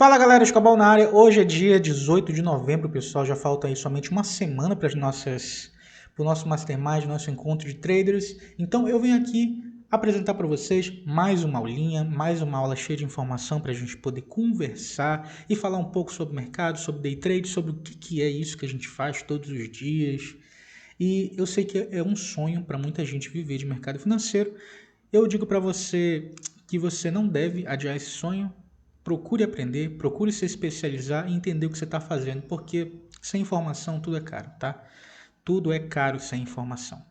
Fala galera, Escobal na área. Hoje é dia 18 de novembro, pessoal. Já falta aí somente uma semana para o nosso Mastermind, nosso encontro de traders. Então eu venho aqui apresentar para vocês mais uma aulinha, mais uma aula cheia de informação para a gente poder conversar e falar um pouco sobre o mercado, sobre day trade, sobre o que é isso que a gente faz todos os dias. E eu sei que é um sonho para muita gente viver de mercado financeiro. Eu digo para você que você não deve adiar esse sonho. Procure aprender, procure se especializar e entender o que você está fazendo, porque sem informação tudo é caro, tá? Tudo é caro sem informação.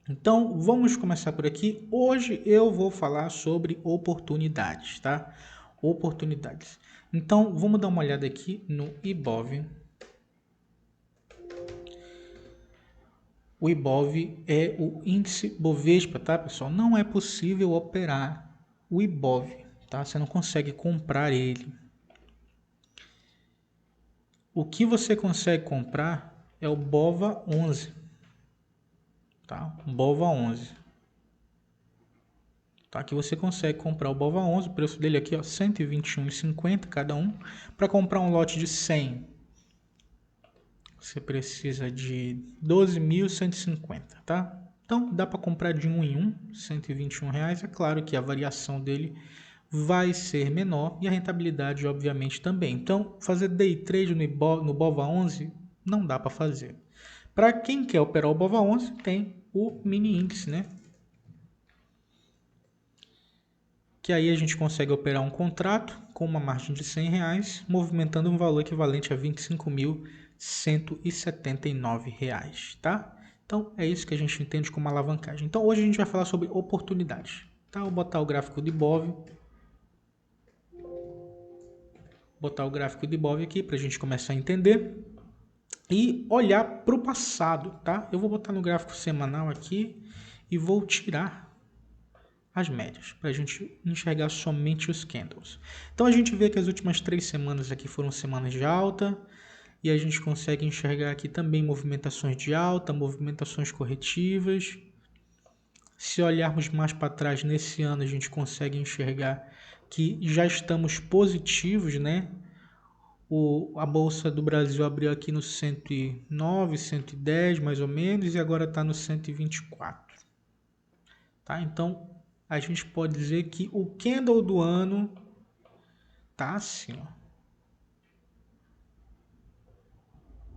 Então, vamos começar por aqui. Hoje eu vou falar sobre oportunidades, tá? Oportunidades. Então, vamos dar uma olhada aqui no Ibov. O Ibov é o índice Bovespa, tá, pessoal? Não é possível operar o Ibov, tá? Você não consegue comprar ele. O que você consegue comprar é o BOVA11, tá? BOVA11. Tá? Que você consegue comprar o BOVA11, o preço dele aqui, ó, R$ 121,50 cada um. Para comprar um lote de 100, você precisa de 12.150, tá? Então, dá para comprar de um em um, R$ 121 reais. É claro que a variação dele vai ser menor e a rentabilidade, obviamente, também. Então, fazer day trade no BOVA11 não dá para fazer. Para quem quer operar o BOVA11, tem o mini índice, né? Que aí a gente consegue operar um contrato com uma margem de R$ 100 reais, movimentando um valor equivalente a R$ 25.179 reais, tá? Então, é isso que a gente entende como alavancagem. Então, hoje a gente vai falar sobre oportunidades, tá? Vou botar o gráfico de Ibov. Botar o gráfico de Ibov aqui para a gente começar a entender e olhar para o passado, tá? Eu vou botar no gráfico semanal aqui e vou tirar as médias para a gente enxergar somente os candles. Então a gente vê que as últimas 3 semanas aqui foram semanas de alta e a gente consegue enxergar aqui também movimentações de alta, movimentações corretivas. Se olharmos mais para trás nesse ano, a gente consegue enxergar que já estamos positivos, né? A Bolsa do Brasil abriu aqui no 109, 110 mais ou menos e agora está no 124. Tá? Então, a gente pode dizer que o candle do ano tá assim. Ó.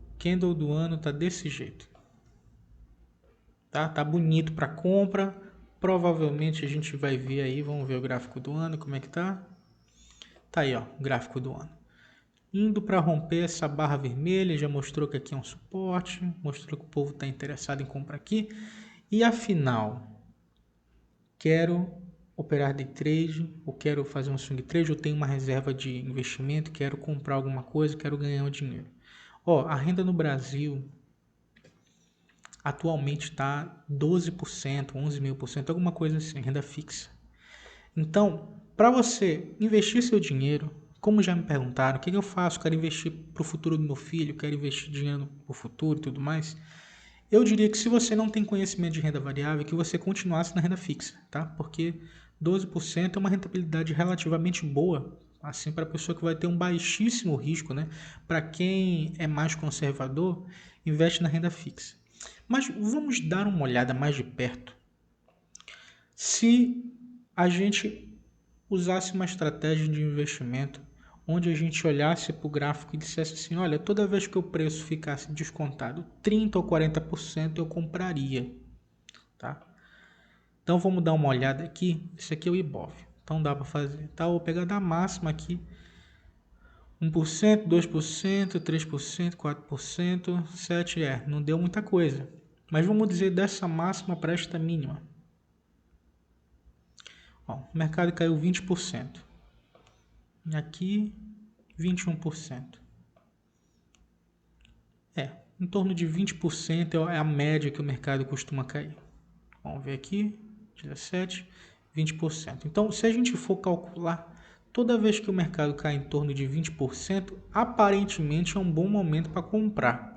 O candle do ano tá desse jeito. Tá bonito para compra. Provavelmente a gente vai ver aí, vamos ver o gráfico do ano, como é que tá? Tá aí, ó, o gráfico do ano. Indo para romper essa barra vermelha, já mostrou que aqui é um suporte, mostrou que o povo está interessado em comprar aqui. E afinal, quero operar day trade, ou quero fazer um swing trade, ou tenho uma reserva de investimento, quero comprar alguma coisa, quero ganhar um dinheiro. Ó, a renda no Brasil atualmente está 12%, 11.000%, alguma coisa assim, renda fixa. Então, para você investir seu dinheiro, como já me perguntaram, o que eu faço? Quero investir para o futuro do meu filho, quero investir dinheiro para o futuro e tudo mais. Eu diria que se você não tem conhecimento de renda variável, que você continuasse na renda fixa, tá? Porque 12% é uma rentabilidade relativamente boa, assim, para a pessoa que vai ter um baixíssimo risco, né? Para quem é mais conservador, investe na renda fixa. Mas vamos dar uma olhada mais de perto. Se a gente usasse uma estratégia de investimento onde a gente olhasse para o gráfico e dissesse assim, olha, toda vez que o preço ficasse descontado 30% ou 40% eu compraria, tá? Então vamos dar uma olhada aqui, esse aqui é o Ibov, então dá para fazer, tá? Eu vou pegar da máxima aqui, 1%, 2%, 3%, 4%, 7%, não deu muita coisa. Mas vamos dizer dessa máxima para esta mínima. Ó, o mercado caiu 20%. Aqui, 21%. Em torno de 20% é a média que o mercado costuma cair. Vamos ver aqui, 17%, 20%. Então, se a gente for calcular, toda vez que o mercado cai em torno de 20%, aparentemente é um bom momento para comprar.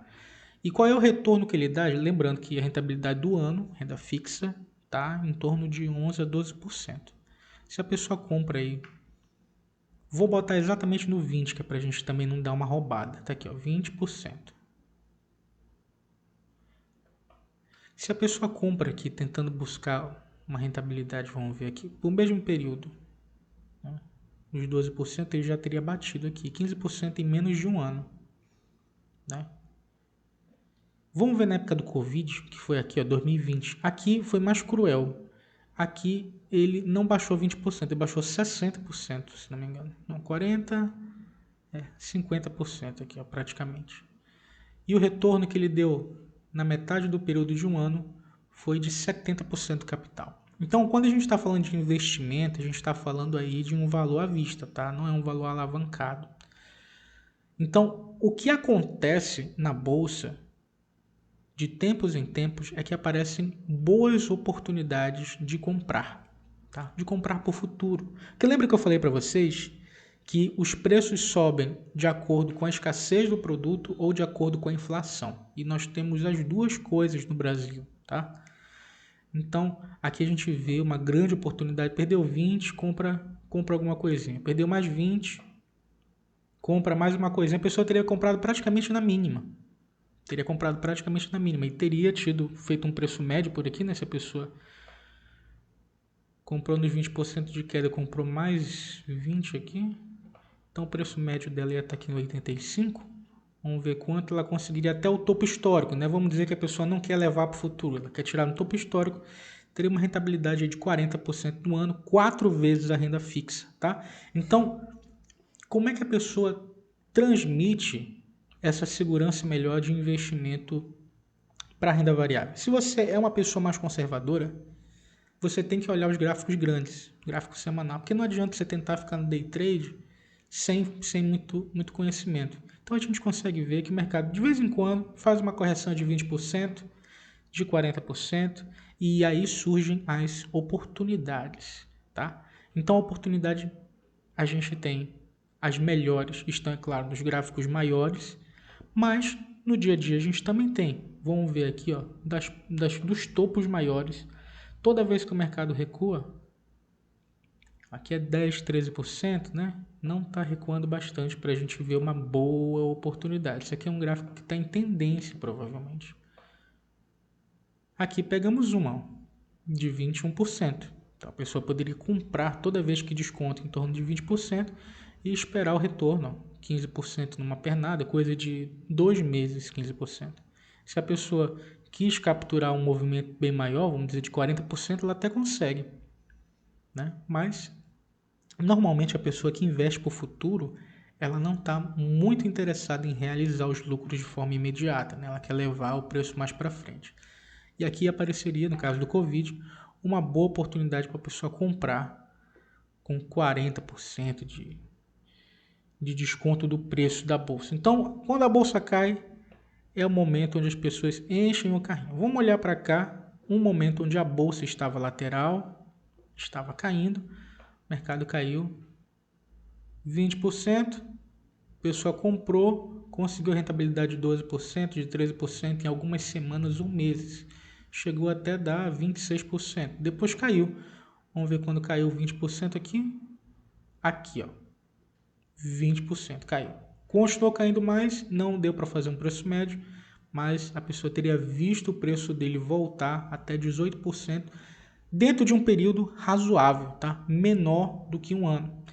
E qual é o retorno que ele dá? Lembrando que a rentabilidade do ano, renda fixa, está em torno de 11% a 12%. Se a pessoa compra aí Vou botar exatamente no 20, que é para a gente também não dar uma roubada. Tá aqui, ó, 20%. Se a pessoa compra aqui tentando buscar uma rentabilidade, vamos ver aqui, por mesmo período, né, os 12% ele já teria batido aqui, 15% em menos de um ano. Né? Vamos ver na época do Covid, que foi aqui, ó, 2020. Aqui foi mais cruel. Aqui ele não baixou 20%, ele baixou 60%, se não me engano. Não, 40%, 50% aqui, ó, praticamente. E o retorno que ele deu na metade do período de um ano foi de 70% do capital. Então, quando a gente está falando de investimento, a gente está falando aí de um valor à vista, tá? Não é um valor alavancado. Então, o que acontece na bolsa de tempos em tempos é que aparecem boas oportunidades de comprar, tá? De comprar por futuro. Porque lembra que eu falei para vocês que os preços sobem de acordo com a escassez do produto ou de acordo com a inflação. E nós temos as duas coisas no Brasil, tá? Então, aqui a gente vê uma grande oportunidade. Perdeu 20, compra alguma coisinha. Perdeu mais 20, compra mais uma coisinha. A pessoa teria comprado praticamente na mínima. E teria feito um preço médio por aqui, né? Se a pessoa comprou nos 20% de queda, comprou mais 20 aqui. Então o preço médio dela ia estar aqui em 85. Vamos ver quanto ela conseguiria até o topo histórico, né? Vamos dizer que a pessoa não quer levar para o futuro, ela quer tirar no topo histórico. Teria uma rentabilidade de 40% no ano, 4 vezes a renda fixa, tá? Então, como é que a pessoa transmite essa segurança melhor de investimento para a renda variável? Se você é uma pessoa mais conservadora, você tem que olhar os gráficos grandes, gráfico semanal, porque não adianta você tentar ficar no day trade sem muito conhecimento. Então a gente consegue ver que o mercado de vez em quando faz uma correção de 20%, de 40%, e aí surgem as oportunidades, tá? Então a oportunidade a gente tem as melhores, estão, é claro, nos gráficos maiores, mas no dia a dia a gente também tem. Vamos ver aqui, ó, dos topos maiores. Toda vez que o mercado recua, aqui é 10, 13%, né? Não está recuando bastante para a gente ver uma boa oportunidade. Isso aqui é um gráfico que está em tendência, provavelmente. Aqui pegamos uma, ó, de 21%. Então a pessoa poderia comprar toda vez que desconta em torno de 20% e esperar o retorno, ó, 15% numa pernada, coisa de 2 meses, 15%. Se a pessoa quis capturar um movimento bem maior, vamos dizer de 40%, ela até consegue, né? Mas normalmente a pessoa que investe para o futuro, ela não está muito interessada em realizar os lucros de forma imediata, né? Ela quer levar o preço mais para frente. E aqui apareceria, no caso do Covid, uma boa oportunidade para a pessoa comprar com 40% de desconto do preço da bolsa. Então, quando a bolsa cai, é o momento onde as pessoas enchem o carrinho. Vamos olhar para cá, um momento onde a bolsa estava lateral, estava caindo, o mercado caiu 20%, a pessoa comprou, conseguiu rentabilidade de 12%, de 13% em algumas semanas ou meses. Chegou até dar 26%. Depois caiu. Vamos ver quando caiu 20% aqui. Aqui, ó. 20% caiu. Continuou caindo mais, não deu para fazer um preço médio, mas a pessoa teria visto o preço dele voltar até 18% dentro de um período razoável, tá? Menor do que um ano.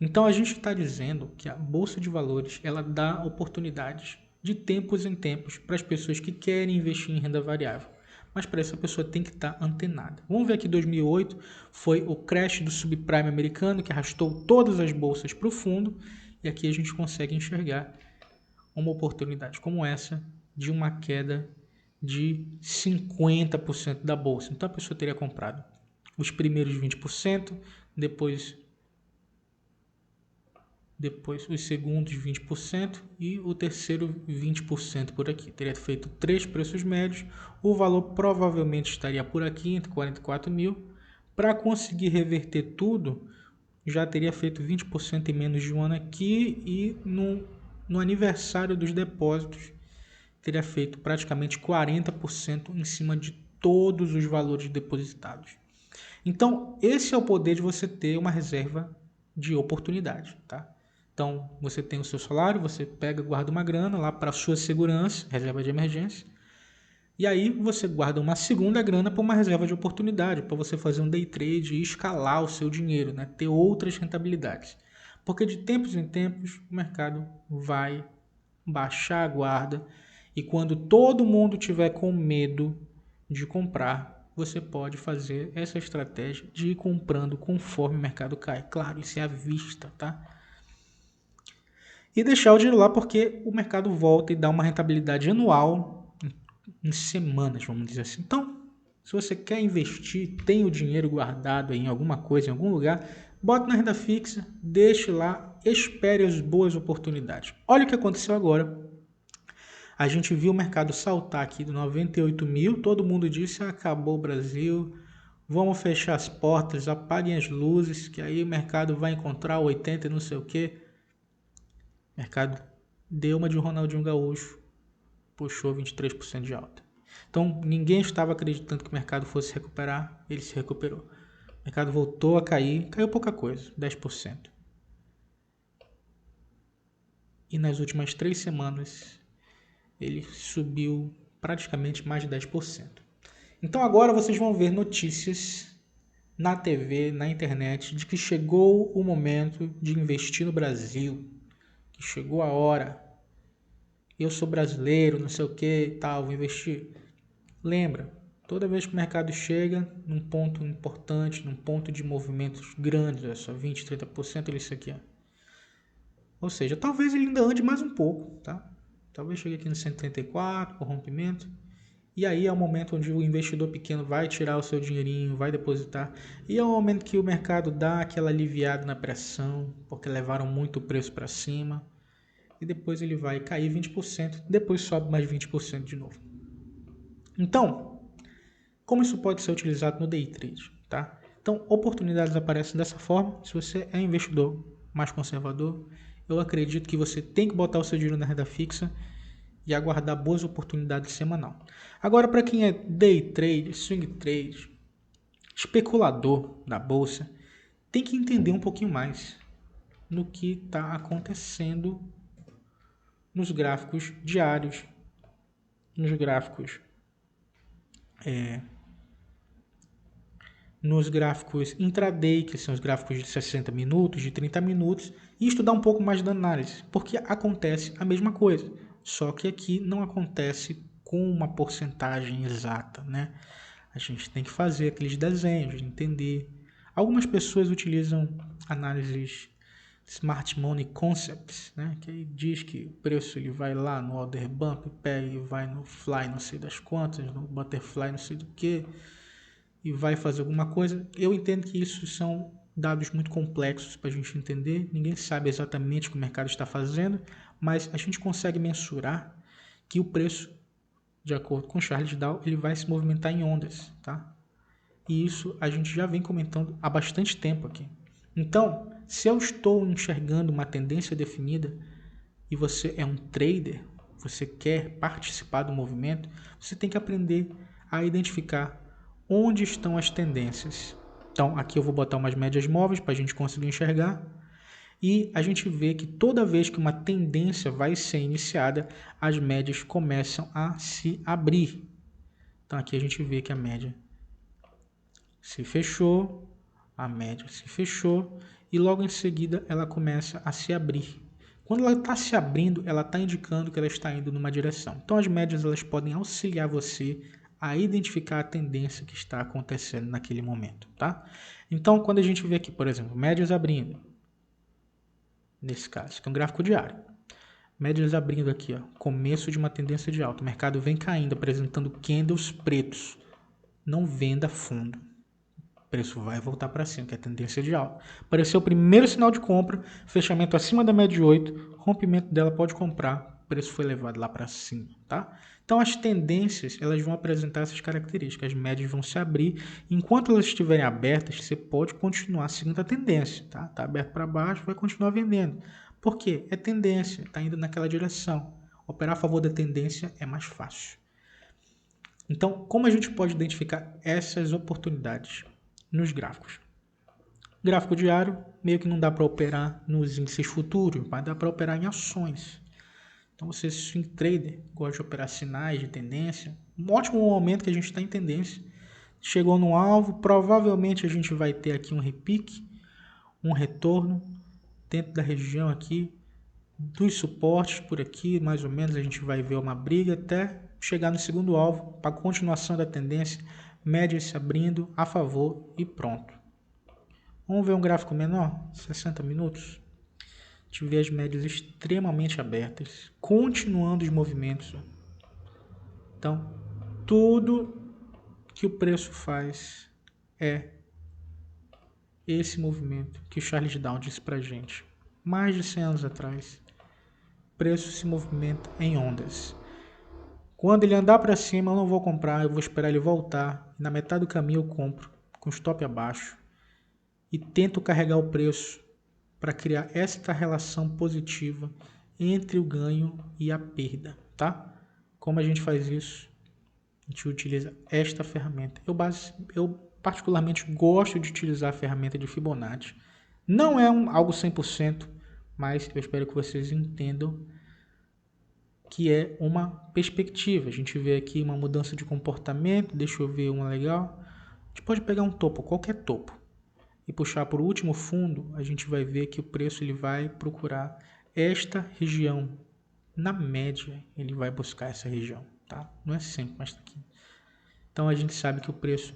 Então a gente está dizendo que a Bolsa de Valores ela dá oportunidades de tempos em tempos para as pessoas que querem investir em renda variável. Mas para isso a pessoa tem que estar antenada. Vamos ver aqui 2008 foi o crash do subprime americano que arrastou todas as bolsas para o fundo. E aqui a gente consegue enxergar uma oportunidade como essa de uma queda de 50% da bolsa. Então a pessoa teria comprado os primeiros 20%, depois os segundos 20% e o terceiro 20% por aqui. Teria feito 3 preços médios, o valor provavelmente estaria por aqui, entre 44 mil. Para conseguir reverter tudo, já teria feito 20% em menos de um ano aqui e no aniversário dos depósitos teria feito praticamente 40% em cima de todos os valores depositados. Então, esse é o poder de você ter uma reserva de oportunidade, tá? Então, você tem o seu salário, você pega, guarda uma grana lá para a sua segurança, reserva de emergência, e aí você guarda uma segunda grana para uma reserva de oportunidade, para você fazer um day trade e escalar o seu dinheiro, né? Ter outras rentabilidades. Porque de tempos em tempos o mercado vai baixar a guarda e quando todo mundo tiver com medo de comprar, você pode fazer essa estratégia de ir comprando conforme o mercado cai. Claro, isso é à vista, tá? E deixar o dinheiro lá porque o mercado volta e dá uma rentabilidade anual em semanas, vamos dizer assim. Então, se você quer investir, tem o dinheiro guardado em alguma coisa, em algum lugar, bota na renda fixa, deixe lá, espere as boas oportunidades. Olha o que aconteceu agora. A gente viu o mercado saltar aqui do 98 mil, todo mundo disse, acabou o Brasil, vamos fechar as portas, apaguem as luzes, que aí o mercado vai encontrar 80 e não sei o que. O mercado deu uma de Ronaldinho Gaúcho, puxou 23% de alta. Então, ninguém estava acreditando que o mercado fosse recuperar, ele se recuperou. O mercado voltou a cair, caiu pouca coisa, 10%. E nas últimas 3 semanas, ele subiu praticamente mais de 10%. Então agora vocês vão ver notícias na TV, na internet, de que chegou o momento de investir no Brasil, que chegou a hora. Eu sou brasileiro, não sei o que e tal, vou investir. Lembra, toda vez que o mercado chega num ponto importante, num ponto de movimentos grandes, é só 20, 30%, ele isso aqui, ó. Ou seja, talvez ele ainda ande mais um pouco, tá? Talvez chegue aqui no 134 por rompimento. E aí é o momento onde o investidor pequeno vai tirar o seu dinheirinho, vai depositar. E é o momento que o mercado dá aquela aliviada na pressão, porque levaram muito o preço para cima. E depois ele vai cair 20%, depois sobe mais 20% de novo. Então, como isso pode ser utilizado no day trade, tá? Então, oportunidades aparecem dessa forma. Se você é investidor mais conservador, eu acredito que você tem que botar o seu dinheiro na renda fixa e aguardar boas oportunidades semanal. Agora, para quem é day trade, swing trade, especulador da bolsa, tem que entender um pouquinho mais no que está acontecendo nos gráficos diários, nos gráficos intraday, que são os gráficos de 60 minutos, de 30 minutos, e estudar um pouco mais da análise, porque acontece a mesma coisa, só que aqui não acontece com uma porcentagem exata, né? A gente tem que fazer aqueles desenhos, entender. Algumas pessoas utilizam análises Smart Money Concepts, né? Que aí diz que o preço ele vai lá no order bump, pega e vai no fly não sei das quantas, no butterfly não sei do que, e vai fazer alguma coisa. Eu entendo que isso são dados muito complexos para a gente entender. Ninguém sabe exatamente o que o mercado está fazendo, mas a gente consegue mensurar que o preço, de acordo com Charles Dow, ele vai se movimentar em ondas, tá? E isso a gente já vem comentando há bastante tempo aqui. Então, se eu estou enxergando uma tendência definida e você é um trader, você quer participar do movimento, você tem que aprender a identificar onde estão as tendências. Então, aqui eu vou botar umas médias móveis para a gente conseguir enxergar. E a gente vê que toda vez que uma tendência vai ser iniciada, as médias começam a se abrir. Então, aqui a gente vê que a média se fechou, a média se fechou e logo em seguida ela começa a se abrir. Quando ela está se abrindo, ela está indicando que ela está indo numa direção. Então, as médias elas podem auxiliar você a identificar a tendência que está acontecendo naquele momento, tá? Então, quando a gente vê aqui, por exemplo, médias abrindo, nesse caso, que é um gráfico diário, médias abrindo aqui, ó, começo de uma tendência de alta, o mercado vem caindo, apresentando candles pretos, não venda fundo, o preço vai voltar para cima, que é a tendência de alta. Apareceu o primeiro sinal de compra, fechamento acima da média de 8, rompimento dela pode comprar, o preço foi levado lá para cima, tá? Então as tendências elas vão apresentar essas características, as médias vão se abrir, enquanto elas estiverem abertas, você pode continuar seguindo a tendência, tá? Tá aberto para baixo, vai continuar vendendo. Por quê? É tendência, está indo naquela direção. Operar a favor da tendência é mais fácil. Então, como a gente pode identificar essas oportunidades nos gráficos? Gráfico diário, meio que não dá para operar nos índices futuros, mas dá para operar em ações. Então, você, swing trader, gosta de operar sinais de tendência, um ótimo momento que a gente está em tendência. Chegou no alvo, provavelmente a gente vai ter aqui um repique, um retorno dentro da região aqui, dos suportes por aqui, mais ou menos a gente vai ver uma briga até chegar no segundo alvo, para continuação da tendência, média se abrindo a favor e pronto. Vamos ver um gráfico menor, 60 minutos. A gente vê as médias extremamente abertas, continuando os movimentos. Então, tudo que o preço faz é esse movimento que o Charles Down disse pra gente. Mais de 100 anos atrás, o preço se movimenta em ondas. Quando ele andar para cima, eu não vou comprar, eu vou esperar ele voltar. Na metade do caminho eu compro, com stop abaixo. E tento carregar o preço para criar esta relação positiva entre o ganho e a perda, tá? Como a gente faz isso? A gente utiliza esta ferramenta. Eu particularmente gosto de utilizar a ferramenta de Fibonacci. Não é algo 100%, mas eu espero que vocês entendam que é uma perspectiva. A gente vê aqui uma mudança de comportamento. Deixa eu ver uma legal. A gente pode pegar um topo, qualquer topo, e puxar para o último fundo. A gente vai ver que o preço ele vai procurar esta região. Na média, ele vai buscar essa região, tá? Não é sempre, mas está aqui. Então, a gente sabe que o preço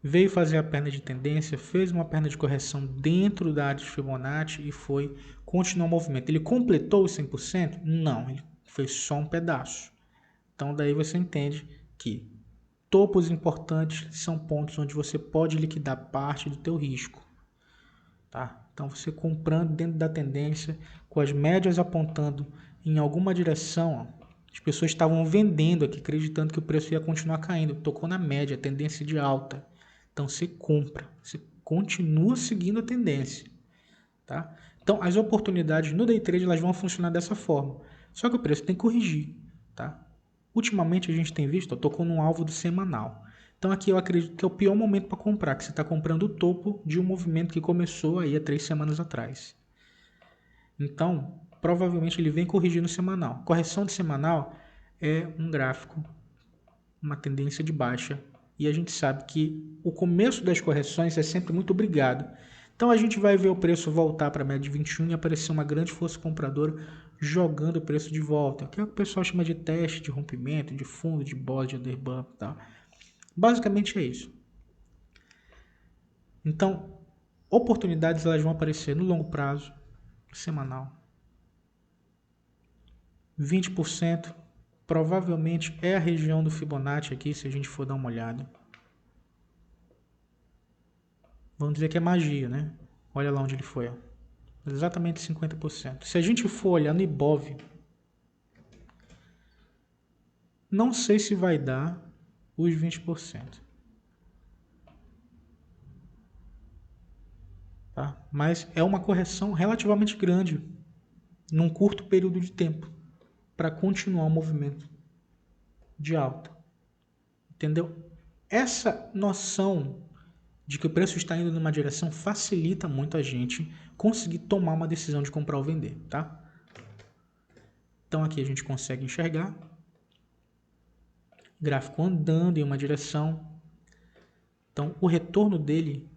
veio fazer a perna de tendência, fez uma perna de correção dentro da área de Fibonacci e foi continuar o movimento. Ele completou os 100%? Não, ele fez só um pedaço. Então, daí você entende que topos importantes são pontos onde você pode liquidar parte do teu risco. Tá? Então, você comprando dentro da tendência, com as médias apontando em alguma direção, ó, as pessoas estavam vendendo aqui, acreditando que o preço ia continuar caindo. Tocou na média, tendência de alta. Então, você compra, você continua seguindo a tendência. Tá? Então, as oportunidades no day trade elas vão funcionar dessa forma. Só que o preço tem que corrigir. Tá? Ultimamente, a gente tem visto, tocou num alvo do semanal. Então, aqui eu acredito que é o pior momento para comprar, que você está comprando o topo de um movimento que começou aí há 3 semanas atrás. Então, provavelmente ele vem corrigindo o semanal. Correção de semanal é um gráfico, uma tendência de baixa. E a gente sabe que o começo das correções é sempre muito obrigado. Então a gente vai ver o preço voltar para a média de 21 e aparecer uma grande força compradora jogando o preço de volta. Que é o que o pessoal chama de teste, de rompimento, de fundo, de bola, de underbump e tal. Basicamente é isso. Então, oportunidades elas vão aparecer no longo prazo, semanal. 20% provavelmente é a região do Fibonacci aqui, se a gente for dar uma olhada. Vamos dizer que é magia, né? Olha lá onde ele foi. Ó. Exatamente 50%. Se a gente for olhar no Ibov, não sei se vai dar os 20%. Tá? Mas é uma correção relativamente grande num curto período de tempo para continuar o movimento de alta. Entendeu? Essa noção de que o preço está indo numa direção facilita muito a gente conseguir tomar uma decisão de comprar ou vender, tá? Então aqui a gente consegue enxergar gráfico andando em uma direção. Então o retorno dele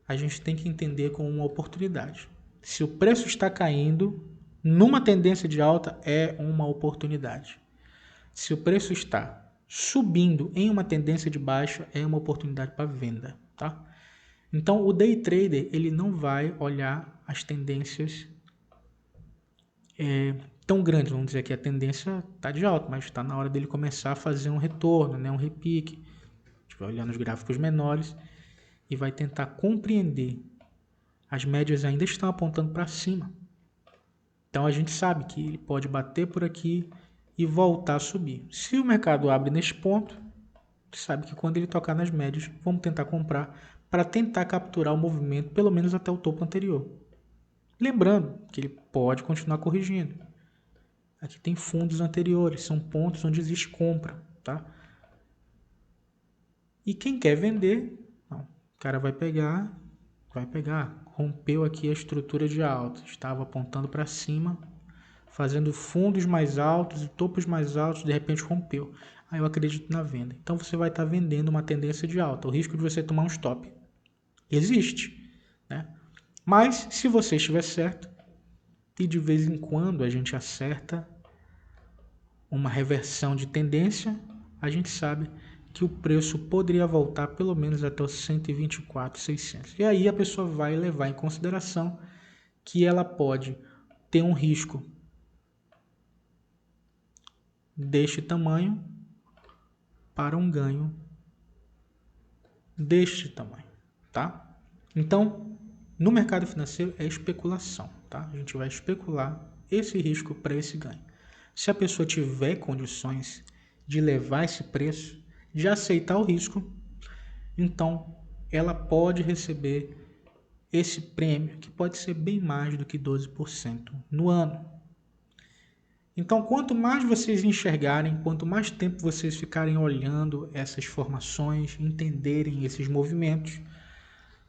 a gente tem que entender como uma oportunidade. Se o preço está caindo numa tendência de alta, é uma oportunidade. Se o preço está subindo em uma tendência de baixa, é uma oportunidade para venda, tá? Então, o day trader ele não vai olhar as tendências tão grandes. Vamos dizer que a tendência está de alta, mas está na hora dele começar a fazer um retorno, né? Um repique. A gente vai olhar nos gráficos menores e vai tentar compreender. As médias ainda estão apontando para cima. Então, a gente sabe que ele pode bater por aqui e voltar a subir. Se o mercado abre nesse ponto, sabe que quando ele tocar nas médias, vamos tentar comprar para tentar capturar o movimento pelo menos até o topo anterior. Lembrando que ele pode continuar corrigindo. Aqui tem fundos anteriores, são pontos onde existe compra, tá? E quem quer vender, não. O cara vai pegar, rompeu aqui a estrutura de alta, estava apontando para cima, fazendo fundos mais altos e topos mais altos, de repente rompeu. Aí eu acredito na venda. Então você vai estar vendendo uma tendência de alta. O risco de você tomar um stop existe, né? Mas se você estiver certo, e de vez em quando a gente acerta uma reversão de tendência, a gente sabe que o preço poderia voltar pelo menos até os 124.600. E aí a pessoa vai levar em consideração que ela pode ter um risco deste tamanho para um ganho deste tamanho, tá? Então, no mercado financeiro é especulação, tá? A gente vai especular esse risco para esse ganho. Se a pessoa tiver condições de levar esse preço, de aceitar o risco, então ela pode receber esse prêmio, que pode ser bem mais do que 12% no ano. Então, quanto mais vocês enxergarem, quanto mais tempo vocês ficarem olhando essas formações, entenderem esses movimentos,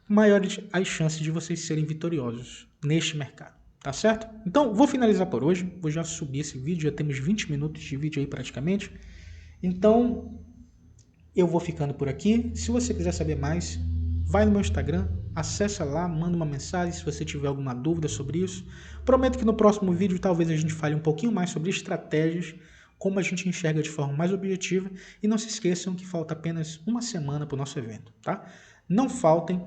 maiores as chances de vocês serem vitoriosos neste mercado, tá certo? Então, vou finalizar por hoje, vou já subir esse vídeo, já temos 20 minutos de vídeo aí praticamente. Então, eu vou ficando por aqui. Se você quiser saber mais, vai no meu Instagram, acessa lá, manda uma mensagem se você tiver alguma dúvida sobre isso. Prometo que no próximo vídeo talvez a gente fale um pouquinho mais sobre estratégias, como a gente enxerga de forma mais objetiva. E não se esqueçam que falta apenas uma semana para o nosso evento, tá? Não faltem,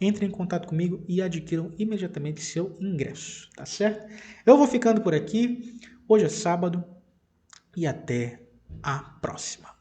entrem em contato comigo e adquiram imediatamente seu ingresso, tá certo? Eu vou ficando por aqui. Hoje é sábado e até a próxima.